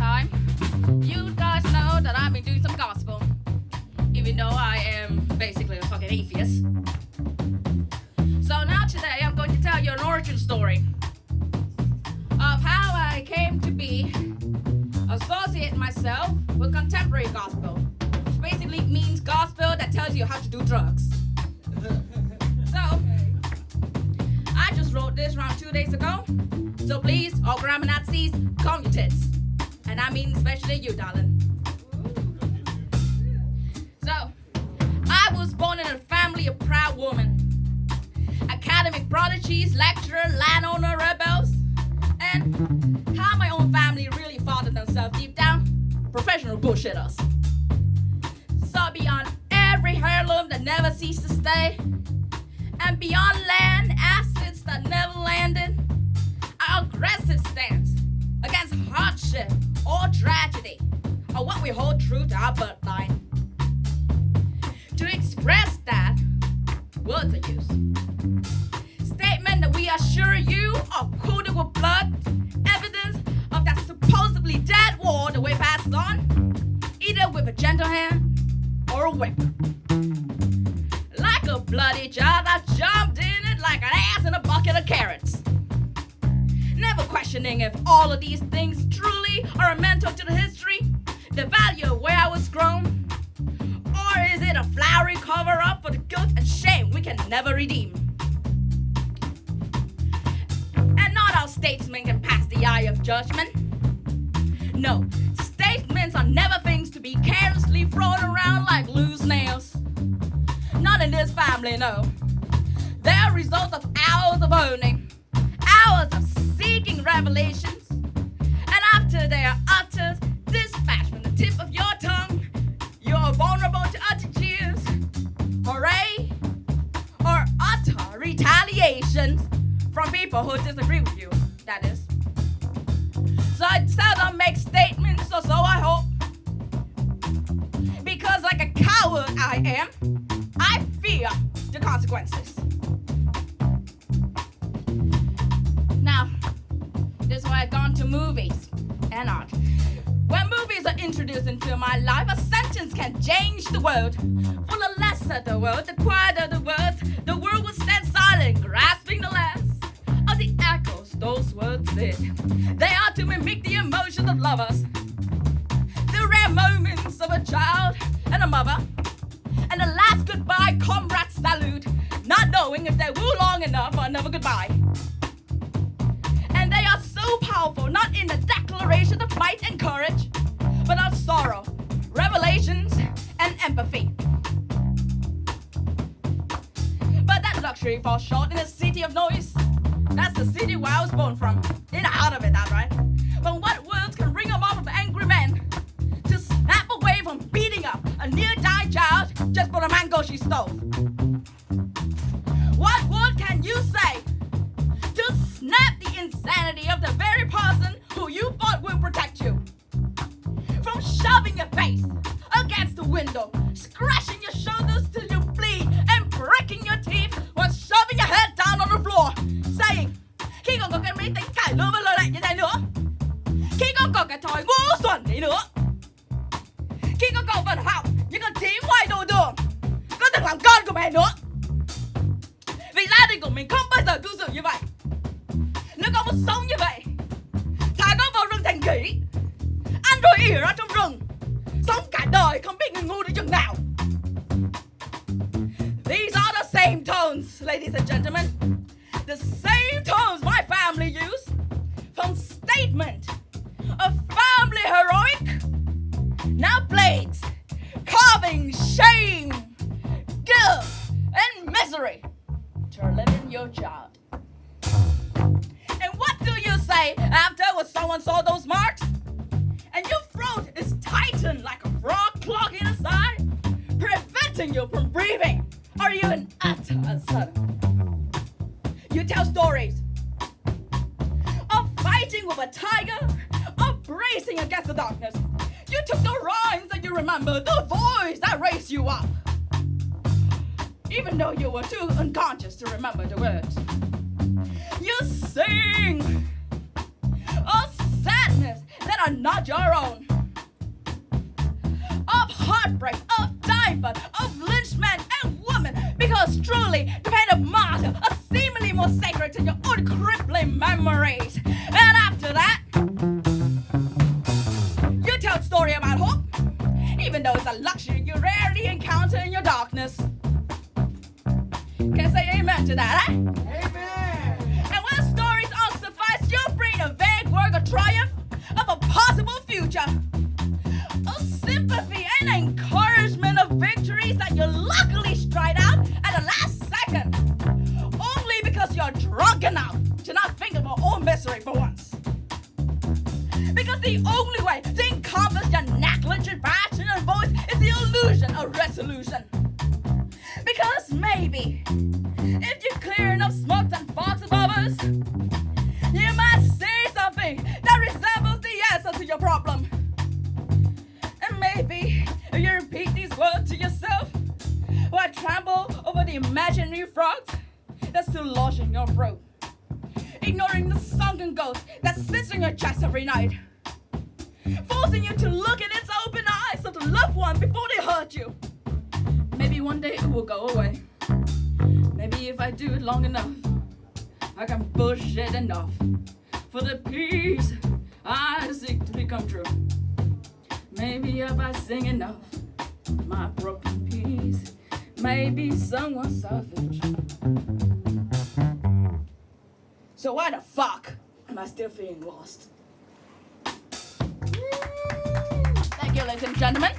time, you guys know that I've been doing some gospel, even though I am basically a fucking atheist. So now today I'm going to tell you an origin story of how I came to be associate myself with contemporary gospel, which basically means gospel that tells you how to do drugs. So, I just wrote this around 2 days ago, so please, all grammar Nazis, calm your tits. And I mean especially you, darling. So, I was born in a family of proud women, academic prodigies, lecturer, landowner rebels, and how my own family really thought of themselves deep down, professional bullshitters. So beyond every heirloom that never ceased to stay, and beyond land assets that never landed, our aggressive stance against hardship or tragedy are what we hold true to our bloodline. To express that, words are used. Statement that we assure you are coated with blood, evidence of that supposedly dead war that we passed on, either with a gentle hand or a whip. Like a bloody child, I jumped in it like an ass in a bucket of carrots. Never questioning if all of these things truly are a mentor to the history, the value of where I was grown, or is it a flowery cover-up for the guilt and shame we can never redeem? And not all statesmen can pass the eye of judgment. No, statements are never things to be carelessly thrown around like loose nails. Not in this family, no. They're a result of hours of owning, hours of seeking revelations, and after they are uttered, dispatched from the tip of your tongue, you're vulnerable to utter jeers, hooray, or utter retaliations from people who disagree with you, that is. So I seldom make statements, or so I hope. Because like a coward I am, I fear the consequences. Now, this is why I've gone to movies and art. When movies are introduced into my life, a sentence can change the world. For the lesser the word, the quieter the words, the world will stand silent, grasping the last of the echoes those words did. They are to mimic the emotions of lovers, the rare moments of a child and a mother, and the last goodbye comrade salute, not knowing if they woo long enough for another goodbye. And they are so powerful, not in the declaration of might and courage, but of sorrow, revelations, and empathy. But that luxury falls short in a city of noise. That's the city where I was born from. In out of it, that's right. But what words can ring a mob of angry men to snap away from beating up a near-dying child just for the mango she stole? What word can you say to snap the insanity of the very person who you thought will protect you? From shoving your face against the window, scratching your shoulders till you bleed, and breaking your teeth while shoving your head down on the floor, saying, khi còn có cái mỹ tính cải lương với lời lẽ như thế nữa, khi con có cái thói ngu xuẩn ấy nữa, khi con còn vận học những con thí ngoài đồ đường, con đừng làm con của mẹ nữa. Vì gia đình của mình không bao giờ cư xử như vậy. Nếu con muốn sống như vậy, thả con vào rừng thành kỷ, ăn rồi ỉa ra trong rừng, sống cả đời không biết người ngu đến chừng nào. These are the same tones, ladies and gentlemen. The same tones my family used. From statement of family heroic, now blades, carving shame, guilt, and misery to live in your child. And what do you say after when someone saw those marks? And your throat is tightened like a frog clogging inside, preventing you from breathing. Are you an utter uncertain? You tell stories of fighting with a tiger, of bracing against the darkness. You took the rhymes that you remember, the voice that raised you up, even though you were too unconscious to remember the words. You sing of sadness that that are not your own. Of heartbreak, of diaper, of lynchman and woman, because truly the pain of martyr are seemingly more sacred to your own crippling memories. And after that, you tell a story about hope, even though it's a luxury you rarely encounter in your darkness. Can I say amen to that, eh? Amen. And when stories all suffice, you bring a vague word of triumph of a possible future, of sympathy and encouragement of victories that you luckily stride out at the last second, only because you're drunk enough to not think of your own misery for once. Because the only way to encompass your negligent passion and voice is the illusion of resolution. Because maybe, if you clear enough smoke and fogs above us, you might say something that resembles the answer to your problem. And maybe, if you repeat these words to yourself, while tremble over the imaginary frogs that's still lodged in your throat, ignoring the sunken ghost that sits in your chest every night, forcing you to look in its open eyes of the loved one before they hurt you. Maybe one day it will go away. Maybe if I do it long enough, I can bullshit enough for the peace I seek to become true. Maybe if I sing enough, my broken piece may be somewhat savage. So why the fuck am I still feeling lost? Thank you, ladies and gentlemen.